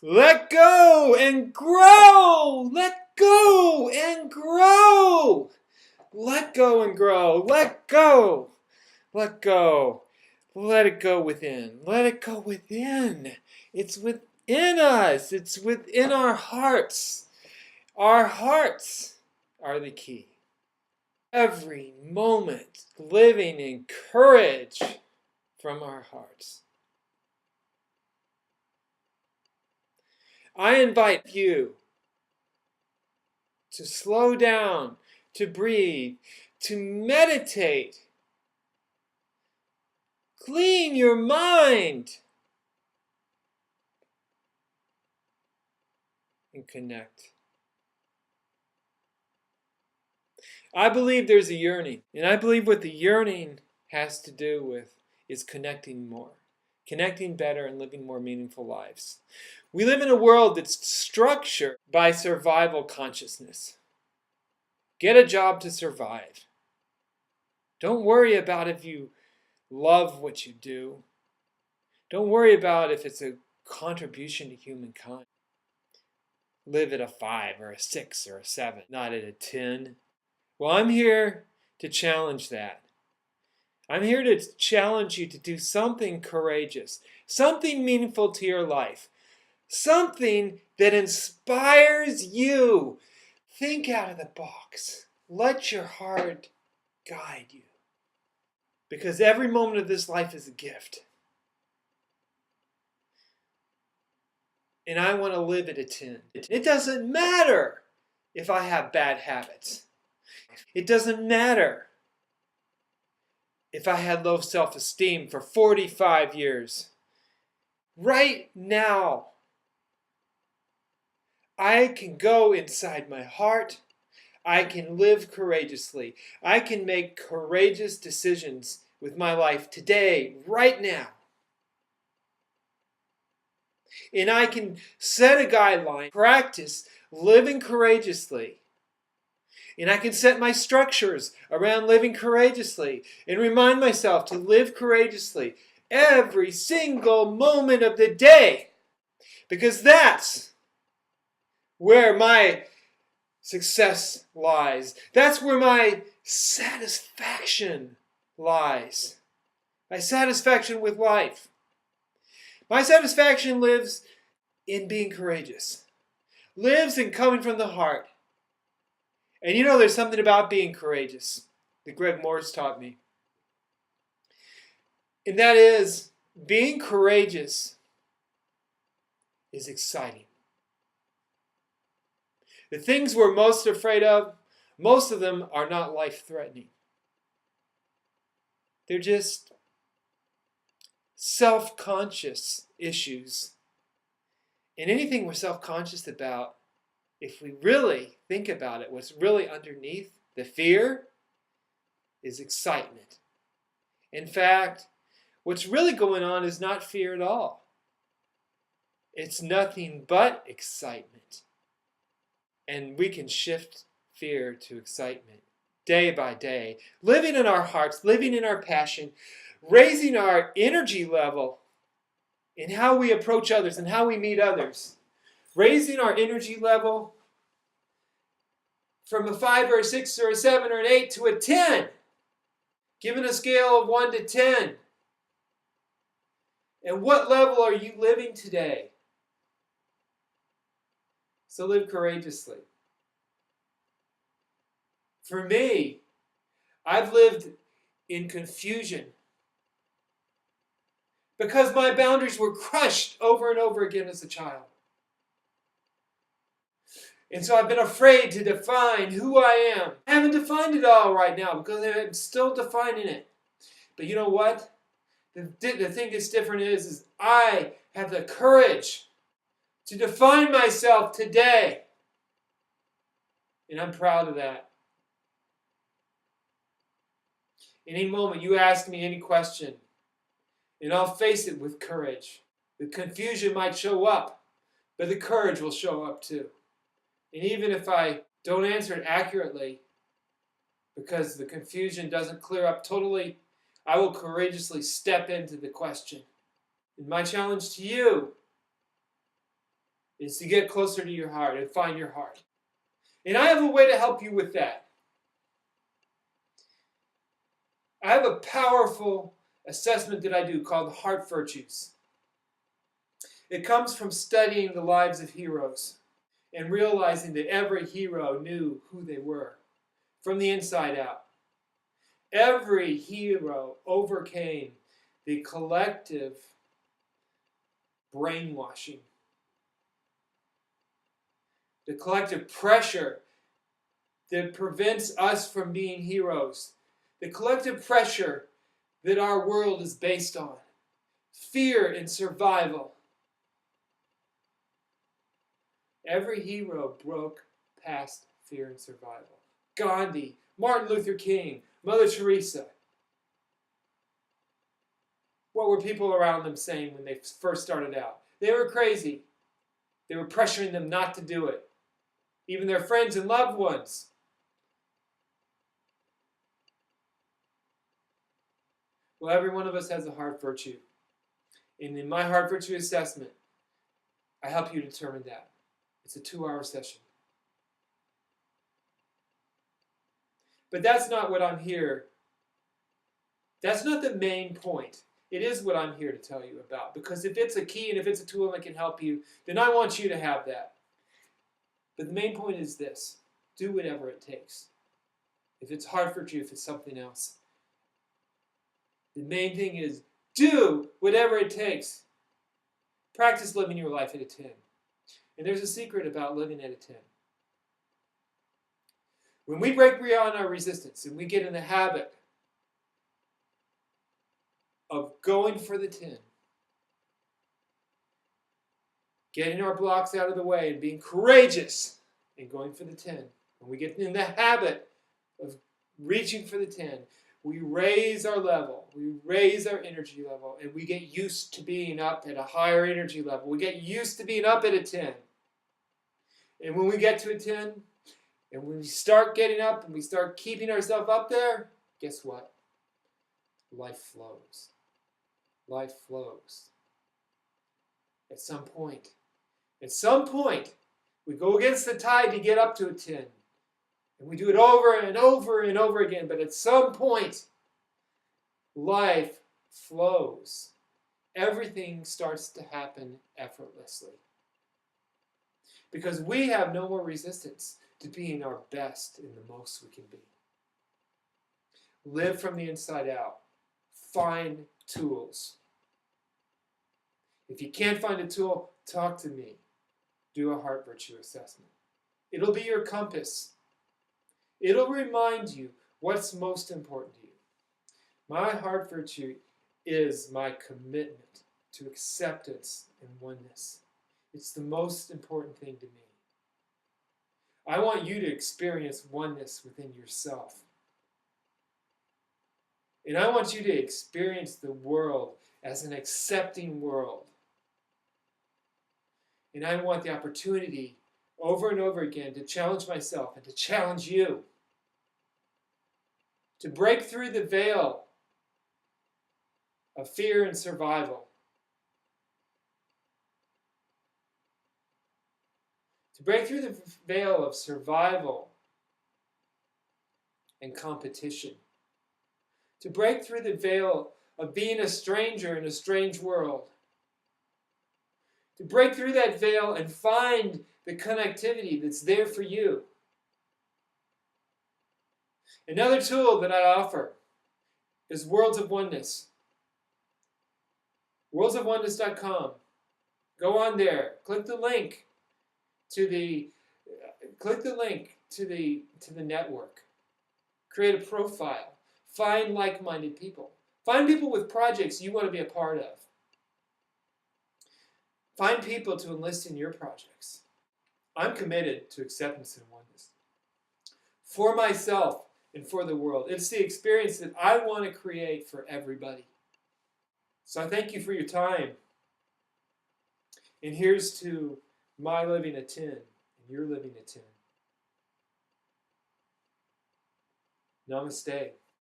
Let go and grow. Let go and grow. Let go and grow. Let go. Let go. Let it go within. Let it go within. It's within us. It's within our hearts. Our hearts are the key. Every moment living in courage from our hearts. I invite you to slow down, to breathe, to meditate. Clean your mind and connect. I believe there's a yearning, and I believe what the yearning has to do with is connecting more, connecting better, and living more meaningful lives. We live in a world that's structured by survival consciousness. Get a job to survive. Don't worry about if you love what you do. Don't worry about if it's a contribution to humankind. Live at a 5 or a 6 or a 7, not at a 10. Well, I'm here to challenge that. I'm here to challenge you to do something courageous, something meaningful to your life, something that inspires you. Think out of the box. Let your heart guide you. Because every moment of this life is a gift. And I want to live at a 10. It doesn't matter if I have bad habits. It doesn't matter if I had low self-esteem for 45 years. Right now, I can go inside my heart. I can live courageously. I can make courageous decisions with my life today, right now. And I can set a guideline, practice living courageously. And I can set my structures around living courageously and remind myself to live courageously every single moment of the day. Because that's where my success lies. That's where my satisfaction lies. My satisfaction with life. My satisfaction lives in being courageous. Lives in coming from the heart. And you know, there's something about being courageous that Greg Mooers taught me. And that is, being courageous is exciting. The things we're most afraid of, most of them are not life-threatening. They're just self-conscious issues. And anything we're self-conscious about, if we really think about it, what's really underneath the fear is excitement. In fact, what's really going on is not fear at all. It's nothing but excitement. And we can shift fear to excitement day by day, living in our hearts, living in our passion, raising our energy level in how we approach others and how we meet others. Raising our energy level from a 5 or a 6 or a 7 or an 8 to a 10. Given a scale of 1 to 10. And what level are you living today? So live courageously. For me, I've lived in confusion because my boundaries were crushed over and over again as a child. And so I've been afraid to define who I am. I haven't defined it all right now because I'm still defining it. But you know what? The thing that's different is I have the courage to define myself today. And I'm proud of that. Any moment you ask me any question, and I'll face it with courage. The confusion might show up, but the courage will show up too. And even if I don't answer it accurately, because the confusion doesn't clear up totally, I will courageously step into the question. And my challenge to you is to get closer to your heart and find your heart. And I have a way to help you with that. I have a powerful assessment that I do called Heart Virtues. It comes from studying the lives of heroes and realizing that every hero knew who they were from the inside out. Every hero overcame the collective brainwashing, the collective pressure that prevents us from being heroes, the collective pressure that our world is based on, fear and survival. Every hero broke past fear and survival. Gandhi, Martin Luther King, Mother Teresa. What were people around them saying when they first started out? They were crazy. They were pressuring them not to do it. Even their friends and loved ones. Well, every one of us has a heart virtue. And in my heart virtue assessment, I help you determine that. It's a 2-hour session. But that's not what I'm here. That's not the main point. It is what I'm here to tell you about. Because if it's a key and if it's a tool that can help you, then I want you to have that. But the main point is this. Do whatever it takes. If it's heart virtue, if it's something else. The main thing is do whatever it takes. Practice living your life at a 10. And there's a secret about living at a 10. When we break beyond our resistance and we get in the habit of going for the 10, getting our blocks out of the way and being courageous and going for the 10, when we get in the habit of reaching for the 10, we raise our level, we raise our energy level, and we get used to being up at a higher energy level. We get used to being up at a 10. And when we get to a 10, and when we start getting up and we start keeping ourselves up there, guess what? Life flows. Life flows. At some point, we go against the tide to get up to a 10. And we do it over and over and over again. But at some point, life flows. Everything starts to happen effortlessly. Because we have no more resistance to being our best and the most we can be. Live from the inside out. Find tools. If you can't find a tool, talk to me. Do a heart virtue assessment. It'll be your compass. It'll remind you what's most important to you. My heart virtue is my commitment to acceptance and oneness. It's the most important thing to me. I want you to experience oneness within yourself. And I want you to experience the world as an accepting world. And I want the opportunity over and over again to challenge myself and to challenge you. To break through the veil of fear and survival. To break through the veil of survival and competition. To break through the veil of being a stranger in a strange world. To break through that veil and find the connectivity that's there for you. Another tool that I offer is Worlds of Oneness. worldsofoneness.com. Go on there. Click the link to the network. Create a profile. Find like-minded people. Find people with projects you want to be a part of. Find people to enlist in your projects. I'm committed to acceptance and oneness. For myself and for the world. It's the experience that I want to create for everybody. So I thank you for your time. And here's to my living a 10 and your living a 10. Namaste.